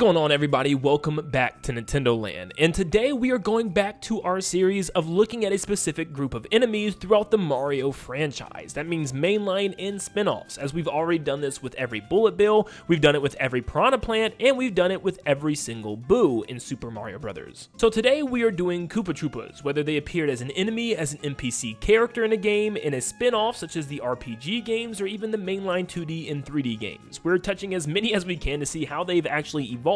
going on, everybody? Welcome back to Nintendo Land, and today we are going back to our series of looking at a specific group of enemies throughout the Mario franchise. That means mainline and spin-offs, as we've already done this with every Bullet Bill, we've done it with every Piranha Plant, and we've done it with every single Boo in Super Mario Bros. So today we are doing Koopa Troopas, whether they appeared as an enemy, as an NPC character in a game, in a spin-off such as the RPG games, or even the mainline 2D and 3D games. We're touching as many as we can to see how they've actually evolved.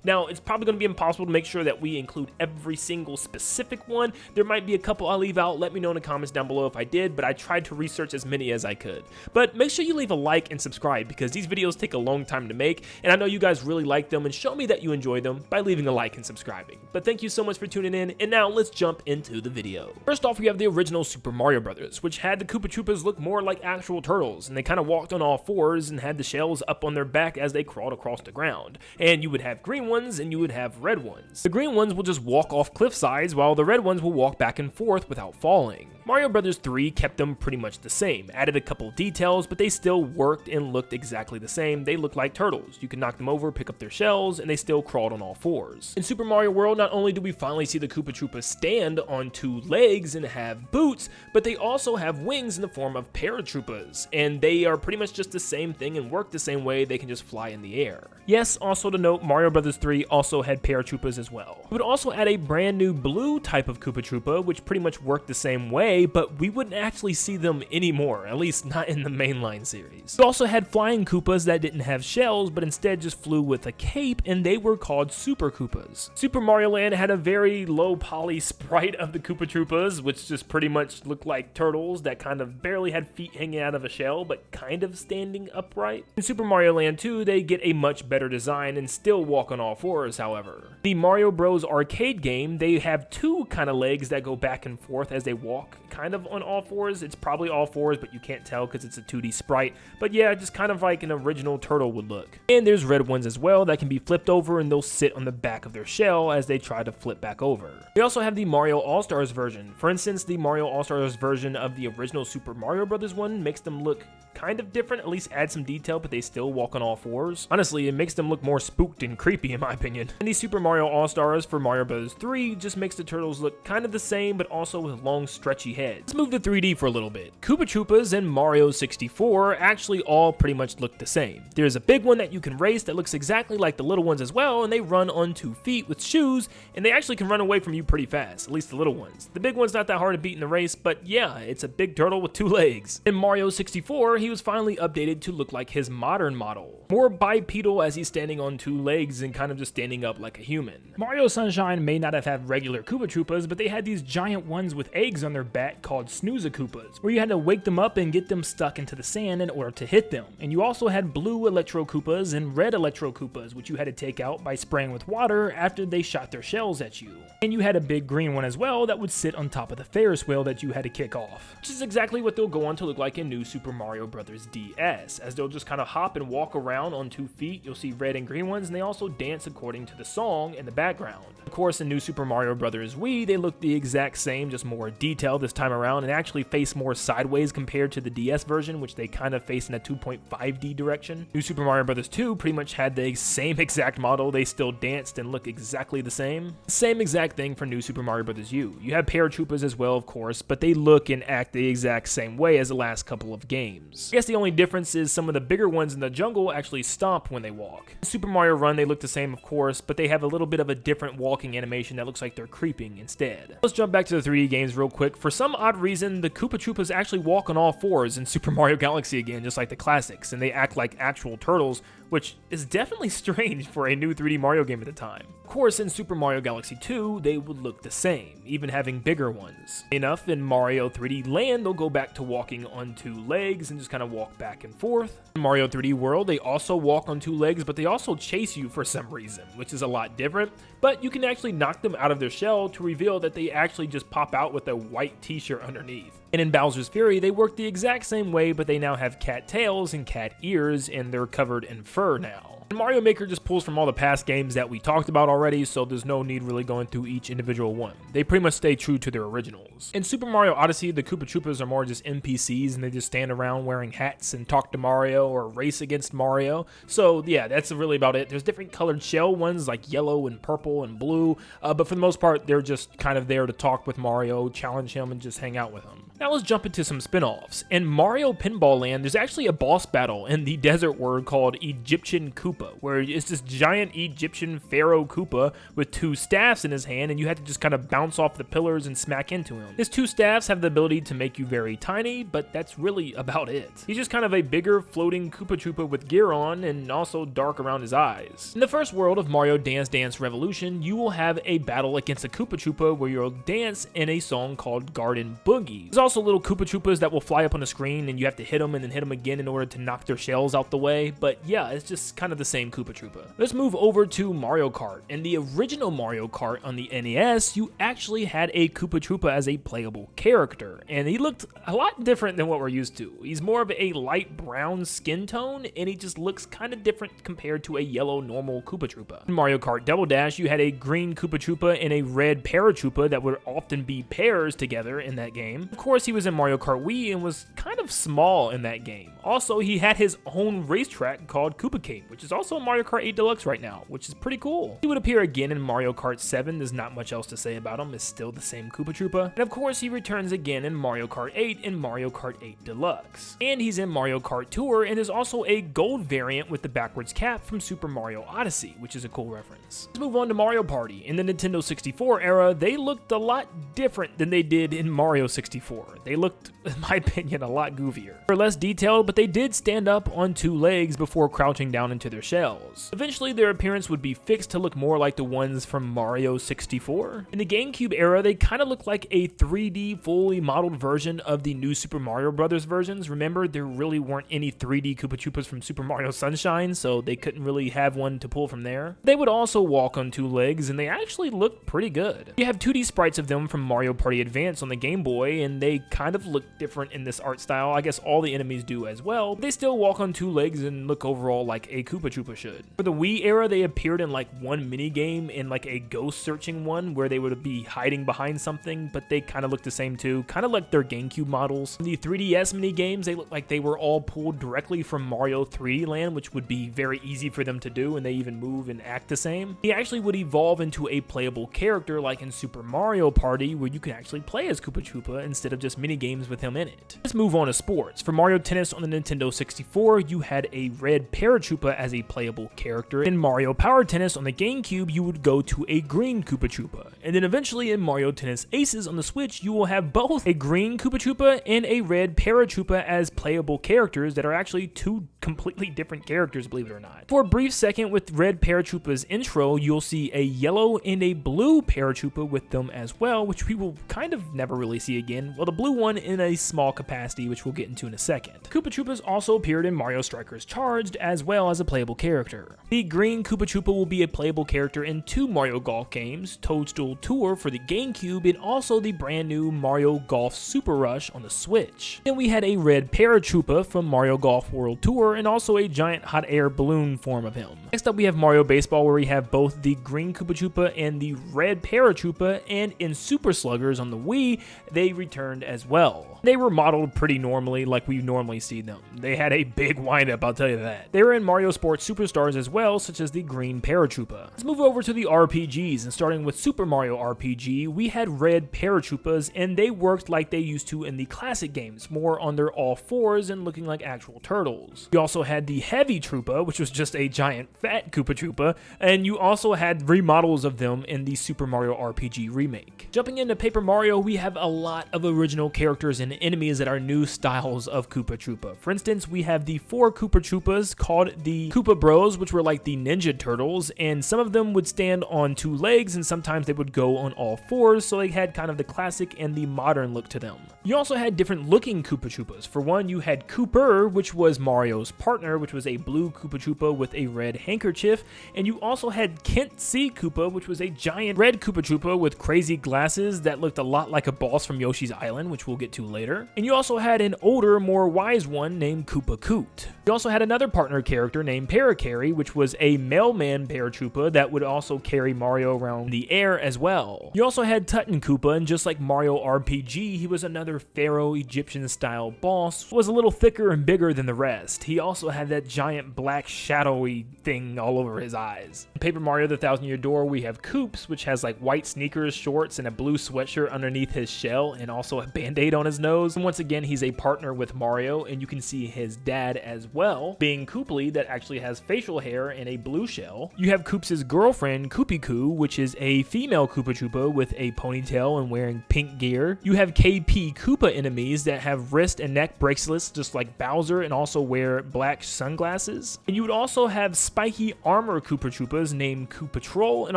Now, it's probably going to be impossible to make sure that we include every single specific one. There might be a couple I'll leave out. Let me know in the comments down below if I did, but I tried to research as many as I could. But make sure you leave a like and subscribe, because these videos take a long time to make, and I know you guys really like them, and show me that you enjoy them by leaving a like and subscribing. But thank you so much for tuning in, and now let's jump into the video. First off, we have the original Super Mario Bros., which had the Koopa Troopas look more like actual turtles, and they kind of walked on all fours and had the shells up on their back as they crawled across the ground. And you would have green ones and you would have red ones. The green ones will just walk off cliff sides, while the red ones will walk back and forth without falling. Mario Bros. 3 kept them pretty much the same, added a couple details, but they still worked and looked exactly the same. They looked like turtles. You could knock them over, pick up their shells, and they still crawled on all fours. In Super Mario World, not only do we finally see the Koopa Troopas stand on two legs and have boots, but they also have wings in the form of paratroopas, and they are pretty much just the same thing and work the same way. They can just fly in the air. Yes, also to note, Mario Bros. 3 also had paratroopas as well. We would also add a brand new blue type of Koopa Troopa, which pretty much worked the same way, but we wouldn't actually see them anymore, at least not in the mainline series. We also had flying Koopas that didn't have shells, but instead just flew with a cape, and they were called Super Koopas. Super Mario Land had a very low poly sprite of the Koopa Troopas, which just pretty much looked like turtles that kind of barely had feet hanging out of a shell, but kind of standing upright. In Super Mario Land 2, they get a much better design and still walk on all fours, however. The Mario Bros. Arcade game, they have two kind of legs that go back and forth as they walk, kind of on all fours. It's probably all fours, but you can't tell because it's a 2D sprite. But yeah, just kind of like an original turtle would look. And there's red ones as well that can be flipped over, and they'll sit on the back of their shell as they try to flip back over. We also have the Mario All-Stars version. For instance, the Mario All-Stars version of the original Super Mario Bros. One makes them look kind of different, at least add some detail, but they still walk on all fours. Honestly, it makes them look more spooked and creepy in my opinion. And the Super Mario All-Stars for Mario Bros. 3 just makes the turtles look kind of the same, but also with long stretchy heads. Let's move to 3D for a little bit. Koopa Troopas and Mario 64 actually all pretty much look the same. There's a big one that you can race that looks exactly like the little ones as well, and they run on 2 feet with shoes, and they actually can run away from you pretty fast, at least the little ones. The big one's not that hard to beat in the race, but yeah, it's a big turtle with 2 legs. In Mario 64, he was finally updated to look like his modern model. More bipedal as he's standing on 2 legs and kind of just standing up like a human. Mario Sunshine may not have had regular Koopa Troopas, but they had these giant ones with eggs on their back called Snooza Koopas, where you had to wake them up and get them stuck into the sand in order to hit them. And you also had blue Electro Koopas and red Electro Koopas, which you had to take out by spraying with water after they shot their shells at you. And you had a big green one as well that would sit on top of the Ferris wheel that you had to kick off, which is exactly what they'll go on to look like in New Super Mario Bros. DS, as they'll just kind of hop and walk around on 2 feet. You'll see red and green ones, and they also dance according to the song in the background. Of course, in New Super Mario Bros. Wii, they look the exact same, just more detailed this time around, and actually face more sideways compared to the DS version, which they kind of face in a 2.5D direction. New Super Mario Bros. 2 pretty much had the same exact model. They still danced and look exactly the same. Same exact thing for New Super Mario Bros. U. You have paratroopas as well, of course, but they look and act the exact same way as the last couple of games. I guess the only difference is some of the bigger ones in the jungle actually stomp when they walk. In Super Mario Run, they look the same, of course, but they have a little bit of a different walking animation that looks like they're creeping instead. Let's jump back to the 3D games real quick. For some odd reason, the Koopa Troopas actually walk on all fours in Super Mario Galaxy again, just like the classics, and they act like actual turtles, which is definitely strange for a new 3D Mario game at the time. Of course, in Super Mario Galaxy 2, they would look the same, even having bigger ones. Enough, in Mario 3D Land, they'll go back to walking on 2 legs and just kind of walk back and forth. In Mario 3D World, they also walk on 2 legs, but they also chase you for some reason, which is a lot different. But you can actually knock them out of their shell to reveal that they actually just pop out with a white t-shirt underneath. And in Bowser's Fury, they work the exact same way, but they now have cat tails and cat ears, and they're covered in fur now. And Mario Maker just pulls from all the past games that we talked about already, so there's no need really going through each individual one. They pretty much stay true to their originals. In Super Mario Odyssey, the Koopa Troopas are more just NPCs, and they just stand around wearing hats and talk to Mario or race against Mario. So yeah, that's really about it. There's different colored shell ones like yellow and purple and blue, but for the most part, they're just kind of there to talk with Mario, challenge him, and just hang out with him. Now let's jump into some spin-offs. In Mario Pinball Land, there's actually a boss battle in the desert world called Egyptian Koopa, where it's this giant Egyptian pharaoh Koopa with two staffs in his hand, and you have to just kind of bounce off the pillars and smack into him. His two staffs have the ability to make you very tiny, but that's really about it. He's just kind of a bigger floating Koopa Troopa with gear on and also dark around his eyes. In the first world of Mario Dance Dance Revolution, you will have a battle against a Koopa Troopa where you'll dance in a song called Garden Boogie. There's also little Koopa Troopas that will fly up on the screen, and you have to hit them and then hit them again in order to knock their shells out the way, but yeah, it's just kind of the same Koopa Troopa. Let's move over to Mario Kart. In the original Mario Kart on the NES, you actually had a Koopa Troopa as a playable character, and he looked a lot different than what we're used to. He's more of a light brown skin tone, and he just looks kind of different compared to a yellow normal Koopa Troopa. In Mario Kart Double Dash, you had a green Koopa Troopa and a red Paratroopa that would often be pairs together in that game. Of course, he was in Mario Kart Wii and was kind of small in that game. Also, he had his own racetrack called Koopa Cape, which is also in Mario Kart 8 Deluxe right now, which is pretty cool. He would appear again in Mario Kart 7. There's not much else to say about him. It's still the same Koopa Troopa. And of course, he returns again in Mario Kart 8 and Mario Kart 8 Deluxe. And he's in Mario Kart Tour, and there's also a gold variant with the backwards cap from Super Mario Odyssey, which is a cool reference. Let's move on to Mario Party. In the Nintendo 64 era, they looked a lot different than they did in Mario 64. They looked, in my opinion, a lot goofier. They're less detailed, but they did stand up on two legs before crouching down into their shells. Eventually, their appearance would be fixed to look more like the ones from Mario 64. In the GameCube era, they kind of looked like a 3D fully modeled version of the new Super Mario Brothers versions. Remember, there really weren't any 3D Koopa Troopas from Super Mario Sunshine, so they couldn't really have one to pull from there. They would also walk on two legs, and they actually looked pretty good. You have 2D sprites of them from Mario Party Advance on the Game Boy, and they kind of look different in this art style. I guess all the enemies do as well, but they still walk on two legs and look overall like a Koopa Troopa should. For the Wii era, they appeared in like one mini game in like a ghost searching one where they would be hiding behind something, but they kind of look the same too, kind of like their GameCube models. In the 3DS mini games, they look like they were all pulled directly from Mario 3D Land, which would be very easy for them to do, and they even move and act the same. He actually would evolve into a playable character like in Super Mario Party, where you can actually play as Koopa Troopa instead of just mini games with him in it. Let's move on to sports. For Mario Tennis on the Nintendo 64, you had a red Paratroopa as a playable character. In Mario Power Tennis on the GameCube, you would go to a green Koopa Troopa. And then eventually in Mario Tennis Aces on the Switch, you will have both a green Koopa Troopa and a red Paratroopa as playable characters that are actually two completely different characters, believe it or not. For a brief second with red Paratroopa's intro, you'll see a yellow and a blue Paratroopa with them as well, which we will kind of never really see again. Well, the blue one in a small capacity, which we'll get into in a second. Koopa Troopas also appeared in Mario Strikers Charged as well as a playable character. The green Koopa Troopa will be a playable character in two Mario Golf games, Toadstool Tour for the GameCube and also the brand new Mario Golf Super Rush on the Switch. Then we had a red Paratroopa from Mario Golf World Tour and also a giant hot air balloon form of him. Next up we have Mario Baseball, where we have both the green Koopa Troopa and the red Paratroopa, and in Super Sluggers on the Wii, they returned as well. They were modeled pretty normally like we normally see them. They had a big windup, I'll tell you that. They were in Mario Sports Superstars as well, such as the green Paratroopa. Let's move over to the RPGs, and starting with Super Mario RPG, we had red Paratroopas, and they worked like they used to in the classic games, more on their all fours and looking like actual turtles. You also had the Heavy Troopa, which was just a giant fat Koopa Troopa, and you also had remodels of them in the Super Mario RPG remake. Jumping into Paper Mario, we have a lot of original characters and enemies that are new styles of Koopa Troopa. For instance, we have the 4 Koopa Troopas called the Koopa Bros, which were like the Ninja Turtles, and some of them would stand on 2 legs and sometimes they would go on all 4s, so they had kind of the classic and the modern look to them. You also had different looking Koopa Troopas. For one, you had Kooper, which was Mario's partner, which was a blue Koopa Troopa with a red handkerchief, and you also had Kent C. Koopa, which was a giant red Koopa Troopa with crazy glasses that looked a lot like a boss from Yoshi's Island, which we'll get to later. And you also had an older, more wise one named Koopa Koot. You also had another partner character named Paracarry, which was a mailman paratroopa that would also carry Mario around the air as well. You also had Tutton Koopa, and just like Mario RPG, he was another Pharaoh Egyptian style boss, was a little thicker and bigger than the rest. He also had that giant black shadowy thing all over his eyes. In Paper Mario the Thousand Year Door, we have Koops, which has like white sneakers, shorts, and a blue sweatshirt underneath his shell, and also a band-aid on his nose. And once again, he's a partner with Mario, and you can see his dad as well, being Kooply, that actually has facial hair and a blue shell. You have Koops' girlfriend, Koopy-Koo, which is a female Koopa Troopa with a ponytail and wearing pink gear. You have KP Koopa enemies that have wrist and neck bracelets just like Bowser and also wear black sunglasses. And you would also have spiky armor Koopa Troopas named Koopa Troll and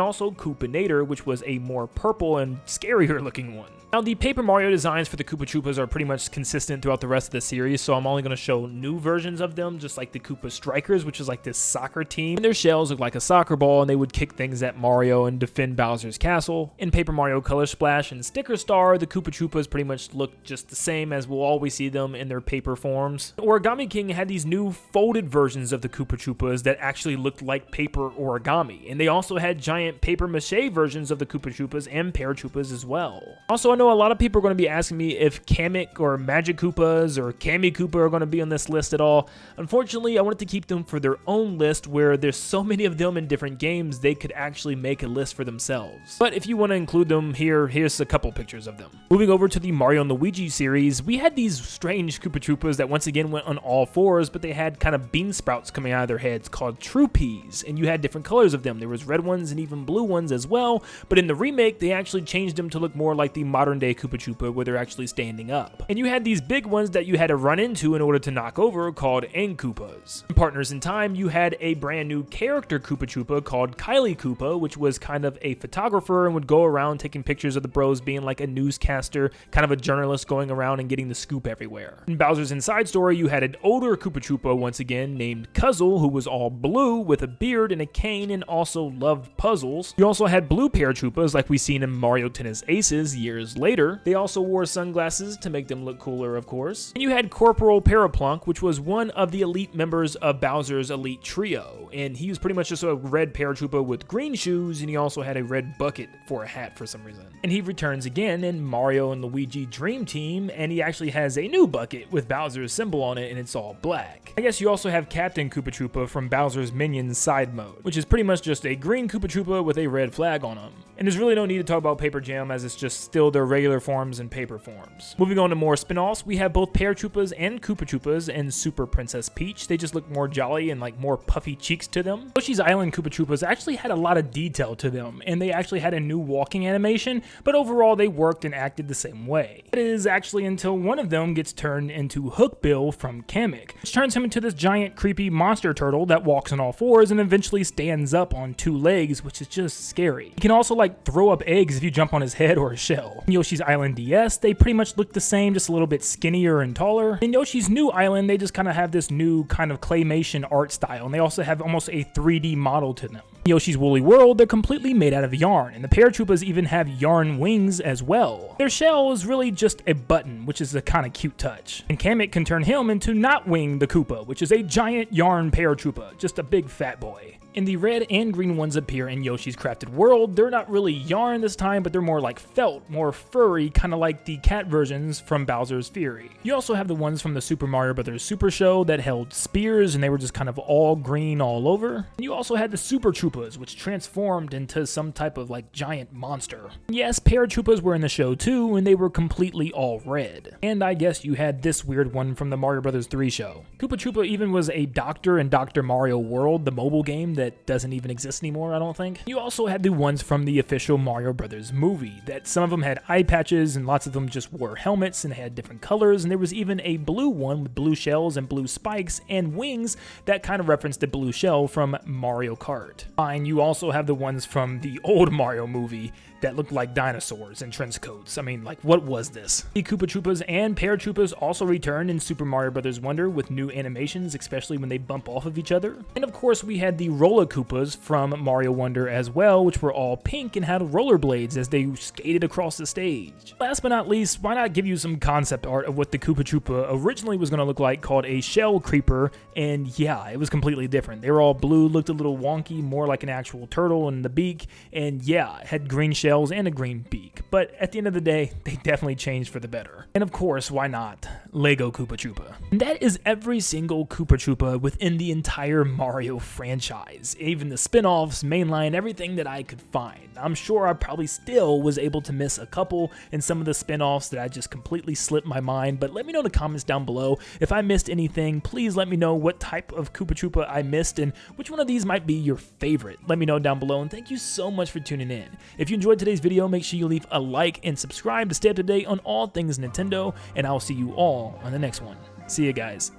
also Koopinator, which was a more purple and scarier looking one. Now, the Paper Mario designs for the Koopa Troopas are pretty much consistent throughout the rest of the series, so I'm only going to show new versions of them, just like the Koopa Strikers, which is like this soccer team. And their shells look like a soccer ball, and they would kick things at Mario and defend Bowser's castle. In Paper Mario Color Splash and Sticker Star, the Koopa Troopas pretty much look just the same as we'll always see them in their paper forms. Origami King had these new folded versions of the Koopa Troopas that actually looked like paper origami, and they also had giant paper mache versions of the Koopa Troopas and Paratroopas as well. Also, I know a lot of people are going to be asking me if Kamek or Magic Koopas or Kami Koopa are going to be on this list at all. Unfortunately, I wanted to keep them for their own list where there's so many of them in different games they could actually make a list for themselves. But if you want to include them here, here's a couple pictures of them. Moving over to the Mario and Luigi series, we had these strange Koopa Troopas that once again went on all fours, but they had kind of bean sprouts coming out of their heads called Troopies, and you had different colors of them. There was red ones and even blue ones as well, but in the remake, they actually changed them to look more like the modern day Koopa Troopa where they're actually standing up. And you had these big ones that you had to run into in order to knock over called Koopas. In Partners in Time, you had a brand new character Koopa Troopa called Kylie Koopa, which was kind of a photographer and would go around taking pictures of the bros, being like a newscaster, kind of a journalist going around and getting the scoop everywhere. In Bowser's Inside Story, you had an older Koopa Troopa once again named Cuzzle, who was all blue with a beard and a cane and also loved puzzles. You also had blue paratroopas like we seen in Mario Tennis Aces years later. They also wore sunglasses to make them look cooler, of course. And you had Corporal Paraplunk, which was one of the elite members of Bowser's elite trio. And he was pretty much just a red paratroopa with green shoes, and he also had a red bucket for a hat for some reason. And he returns again in Mario and Luigi Dream Team, and he actually has a new bucket with Bowser's symbol on it, and it's all black. I guess you also have Captain Koopa Troopa from Bowser's Minions side mode, which is pretty much just a green Koopa Troopa with a red flag on him. And there's really no need to talk about Paper Jam, as it's just still their regular forms and paper forms. Moving on to more spin-offs, we have both Paratroopas and Koopa Troopas and Super Princess Peach. They just look more jolly and like more puffy cheeks to them. Yoshi's Island Koopa Troopas actually had a lot of detail to them, and they actually had a new walking animation, but overall they worked and acted the same way. It is actually until one of them gets turned into Hookbill from Kamek, which turns him into this giant creepy monster turtle that walks on all fours and eventually stands up on two legs, which is just scary. He can also like throw up eggs if you jump on his head or his shell. In Yoshi's Island DS, they pretty much look the same, just a little bit skinnier and taller. In Yoshi's New Island, they just kind of have this new kind of claymation art style, and they also have almost a 3D model to them. In Yoshi's Woolly World, they're completely made out of yarn, and the Paratroopas even have yarn wings as well. Their shell is really just a button, which is a kind of cute touch. And Kamek can turn him into Notwing the Koopa, which is a giant yarn Paratroopa, just a big fat boy. And the red and green ones appear in Yoshi's Crafted World. They're not really yarn this time, but they're more like felt, more furry, kind of like the cat versions from Bowser's Fury. You also have the ones from the Super Mario Bros. Super Show that held spears, and they were just kind of all green all over. And you also had the Super Troopas, which transformed into some type of like giant monster. Yes, Paratroopas were in the show too, and they were completely all red. And I guess you had this weird one from the Mario Bros. 3 show. Koopa Troopa even was a doctor in Dr. Mario World, the mobile game that doesn't even exist anymore, I don't think. You also had the ones from the official Mario Brothers movie, that some of them had eye patches and lots of them just wore helmets and had different colors, and there was even a blue one with blue shells and blue spikes and wings that kind of referenced the blue shell from Mario Kart. Fine, you also have the ones from the old Mario movie that looked like dinosaurs in trench coats. I mean, like, what was this? The Koopa Troopas and Troopas also returned in Super Mario Bros. Wonder with new animations, especially when they bump off of each other. And of course, we had the Rolla Koopas from Mario Wonder as well, which were all pink and had rollerblades as they skated across the stage. Last but not least, why not give you some concept art of what the Koopa Troopa originally was going to look like, called a shell creeper, and yeah, it was completely different. They were all blue, looked a little wonky, more like an actual turtle in the beak, and yeah, it had green shells and a green beak. But at the end of the day, they definitely changed for the better. And of course, why not? Lego Koopa Troopa. And that is every single Koopa Troopa within the entire Mario franchise. Even the spin-offs, mainline, everything that I could find. I'm sure I probably still was able to miss a couple in some of the spin-offs that I just completely slipped my mind, but let me know in the comments down below. If I missed anything, please let me know what type of Koopa Troopa I missed and which one of these might be your favorite. Let me know down below, and thank you so much for tuning in. If you enjoyed today's video, make sure you leave a like and subscribe to stay up to date on all things Nintendo, and I'll see you all on the next one. See you guys.